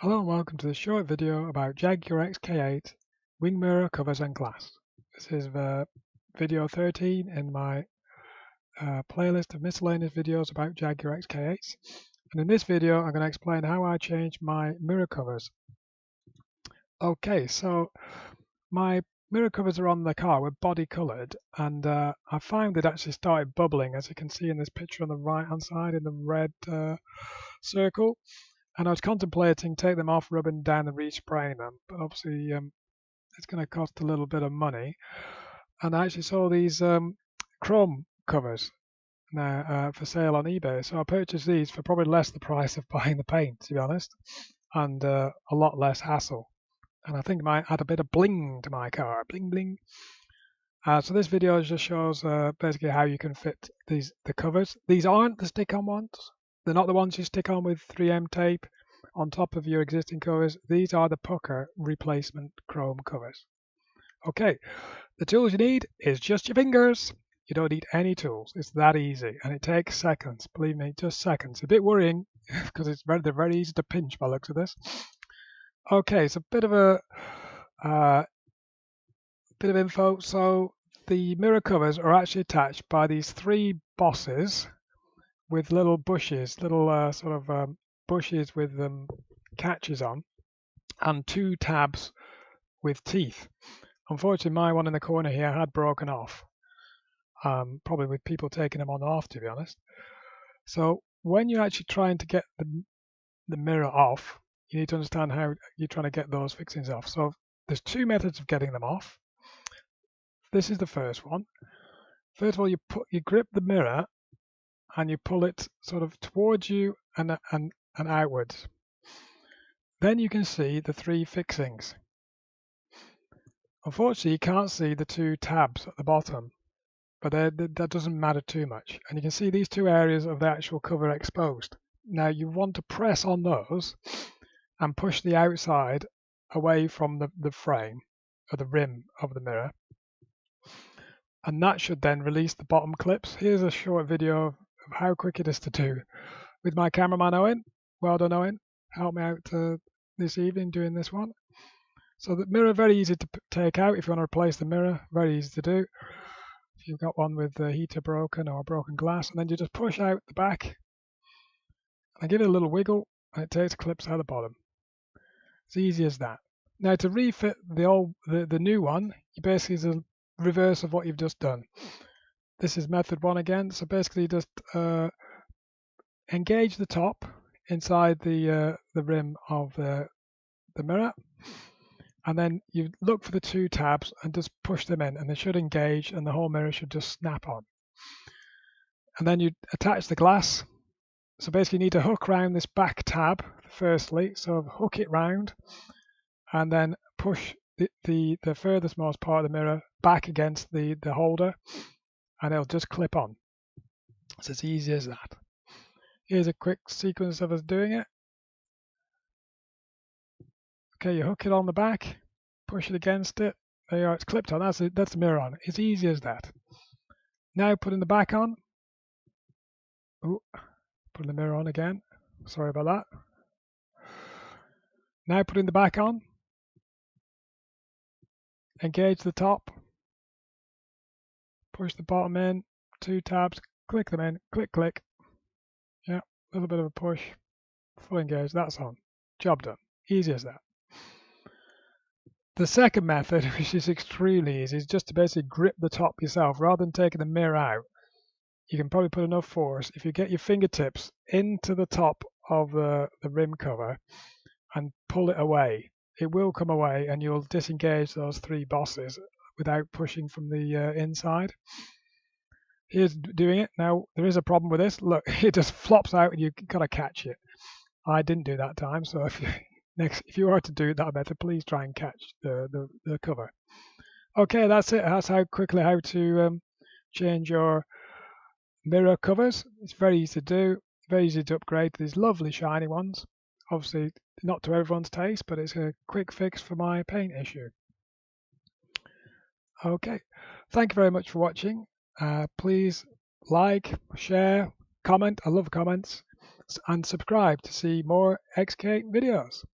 Hello and welcome to this short video about Jaguar XK8 wing mirror covers and glass. This is video 13 in my playlist of miscellaneous videos about Jaguar XK8s. And in this video I'm going to explain how I changed my mirror covers. Okay, so my mirror covers are on the car were body coloured, and I found it actually started bubbling, as you can see in this picture on the right hand side in the red circle. And I was contemplating take them off, rubbing down and respraying them, but obviously it's going to cost a little bit of money. And I actually saw these chrome covers now for sale on eBay, so I purchased these for probably less the price of buying the paint, to be honest, and a lot less hassle. And I think it might add a bit of bling to my car, bling bling. So this video just shows basically how you can fit the covers. These aren't the stick-on ones. They're not the ones you stick on with 3M tape on top of your existing covers. These are the pucker replacement chrome covers. Okay, the tools you need is just your fingers. You don't need any tools. It's that easy, and it takes seconds. Believe me, just seconds. A bit worrying because they're very easy to pinch by the looks of this. Okay, it's a bit of info. So the mirror covers are actually attached by these three bosses with little bushes, little bushes with catches on, and two tabs with teeth. Unfortunately, my one in the corner here had broken off, probably with people taking them on and off, to be honest. So when you're actually trying to get the mirror off, you need to understand how you're trying to get those fixings off. So there's two methods of getting them off. This is the first one. First of all, you grip the mirror and you pull it sort of towards you and outwards. Then you can see the three fixings. Unfortunately, you can't see the two tabs at the bottom, but that doesn't matter too much. And you can see these two areas of the actual cover exposed. Now you want to press on those and push the outside away from the frame or the rim of the mirror. And that should then release the bottom clips. Here's a short video of how quick it is to do with my cameraman Owen. Well done, Owen. Help me out this evening doing this one. So the mirror, very easy to take out if you want to replace the mirror, very easy to do. If you've got one with the heater broken or broken glass, and then you just push out the back and give it a little wiggle, and it takes clips out the bottom. It's easy as that. Now to refit the new one, you basically is a reverse of what you've just done. This is method one again. So basically you just engage the top inside the rim of the mirror, and then you look for the two tabs and just push them in, and they should engage and the whole mirror should just snap on. And then you attach the glass. So basically you need to hook around this back tab firstly, so hook it round and then push the furthest most part of the mirror back against the holder, and it'll just clip on. It's as easy as that. Here's a quick sequence of us doing it. Okay, you hook it on the back, push it against it. There you are, it's clipped on. That's the mirror on. It's easy as that. Now putting the back on. Ooh, putting the mirror on again. Sorry about that. Now putting the back on. Engage the top. Push the bottom in. Two tabs. Click them in. Click, click. Yeah, a little bit of a push. Full engage. That's on. Job done. Easy as that. The second method, which is extremely easy, is just to basically grip the top yourself. Rather than taking the mirror out, you can probably put enough force if you get your fingertips into the top of the rim cover and pull it away. It will come away and you'll disengage those three bosses without pushing from the inside. Here's doing it. Now, there is a problem with this. Look, it just flops out and you've got to catch it. I didn't do that time, so if you are to do that method, please try and catch the cover. Okay, that's it. That's how to change your mirror covers. It's very easy to do, very easy to upgrade to these lovely shiny ones. Obviously, not to everyone's taste, but it's a quick fix for my paint issue. Okay, thank you very much for watching. Please like, share, comment. I love comments. And subscribe to see more XK videos.